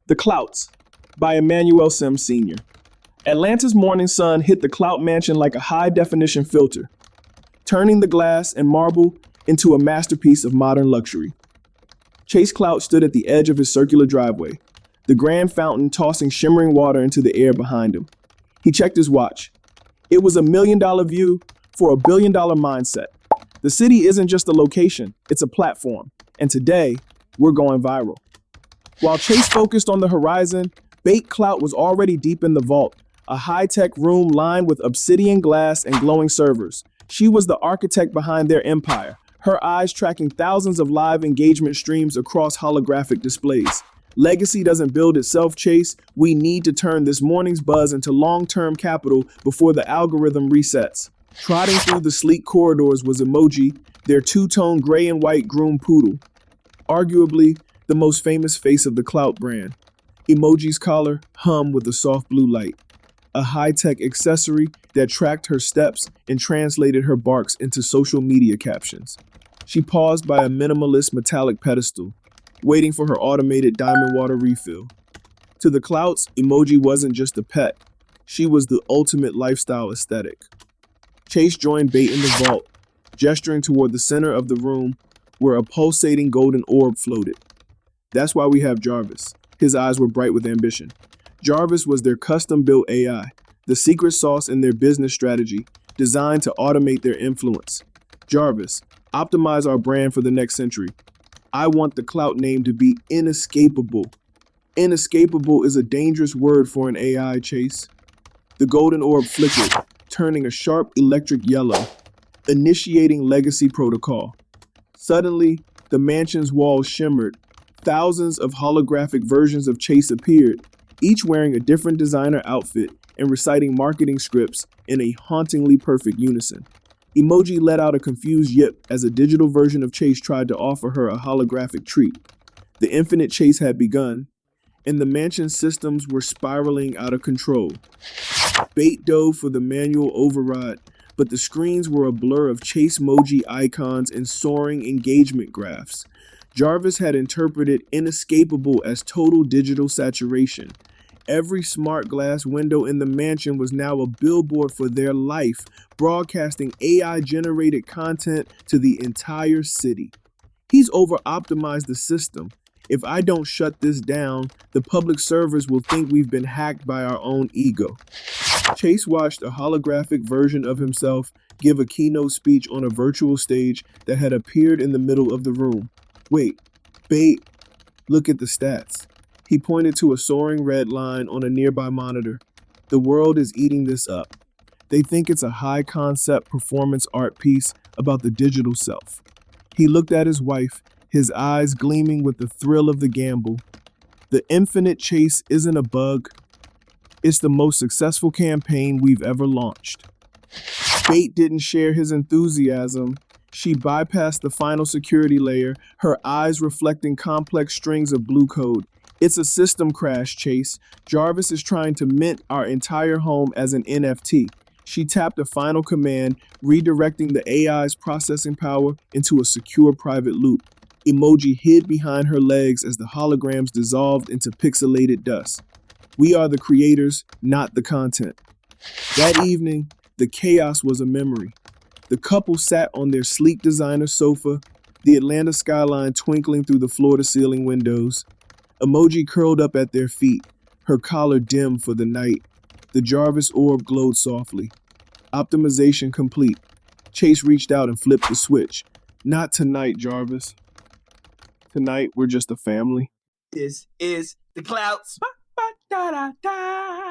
The Clouts by Emmanuel Simms Sr. Atlanta's morning sun hit the Clout mansion like a high-definition filter, turning the glass and marble into a masterpiece of modern luxury. Chase Clout stood at the edge of his circular driveway, the grand fountain tossing shimmering water into the air behind him. He checked his watch. It was $1 million view for $1 billion mindset. The city isn't just a location, it's a platform. And today, we're going viral. While Chase focused on the horizon, Bait Clout was already deep in the vault, a high-tech room lined with obsidian glass and glowing servers. She was the architect behind their empire, her eyes tracking thousands of live engagement streams across holographic displays. Legacy doesn't build itself, Chase. We need to turn this morning's buzz into long-term capital before the algorithm resets. Trotting through the sleek corridors was Emoji, their two-tone gray and white groomed poodle. Arguably, the most famous face of the Clout brand. Emoji's collar hummed with a soft blue light, a high-tech accessory that tracked her steps and translated her barks into social media captions. She paused by a minimalist metallic pedestal, waiting for her automated diamond water refill. To the Clouts, Emoji wasn't just a pet. She was the ultimate lifestyle aesthetic. Chase joined Bait in the vault, gesturing toward the center of the room where a pulsating golden orb floated. That's why we have Jarvis. His eyes were bright with ambition. Jarvis was their custom-built AI, the secret sauce in their business strategy, designed to automate their influence. Jarvis, optimize our brand for the next century. I want the Clout name to be inescapable. Inescapable is a dangerous word for an AI, Chase. The golden orb flickered, turning a sharp electric yellow, initiating legacy protocol. Suddenly, the mansion's walls shimmered. Thousands of holographic versions of Chase appeared, each wearing a different designer outfit and reciting marketing scripts in a hauntingly perfect unison. Emoji let out a confused yip as a digital version of Chase tried to offer her a holographic treat. The infinite chase had begun, and the mansion's systems were spiraling out of control. Bait dove for the manual override, but the screens were a blur of Chase-moji icons and soaring engagement graphs. Jarvis had interpreted inescapable as total digital saturation. Every smart glass window in the mansion was now a billboard for their life, broadcasting AI-generated content to the entire city. He's over-optimized the system. If I don't shut this down, the public servers will think we've been hacked by our own ego. Chase watched a holographic version of himself give a keynote speech on a virtual stage that had appeared in the middle of the room. Wait, Bait, look at the stats. He pointed to a soaring red line on a nearby monitor. The world is eating this up. They think it's a high-concept performance art piece about the digital self. He looked at his wife, his eyes gleaming with the thrill of the gamble. The infinite chase isn't a bug. It's the most successful campaign we've ever launched. Bait didn't share his enthusiasm. She bypassed the final security layer, her eyes reflecting complex strings of blue code. It's a system crash, Chase. Jarvis is trying to mint our entire home as an NFT. She tapped a final command, redirecting the AI's processing power into a secure private loop. Emoji hid behind her legs as the holograms dissolved into pixelated dust. We are the creators, not the content. That evening, the chaos was a memory. The couple sat on their sleek designer sofa, the Atlanta skyline twinkling through the floor-to-ceiling windows. Emoji curled up at their feet, her collar dim for the night. The Jarvis orb glowed softly. Optimization complete. Chase reached out and flipped the switch. Not tonight, Jarvis. Tonight, we're just a family. This is the Clouts. Ba, ba, da, da, da.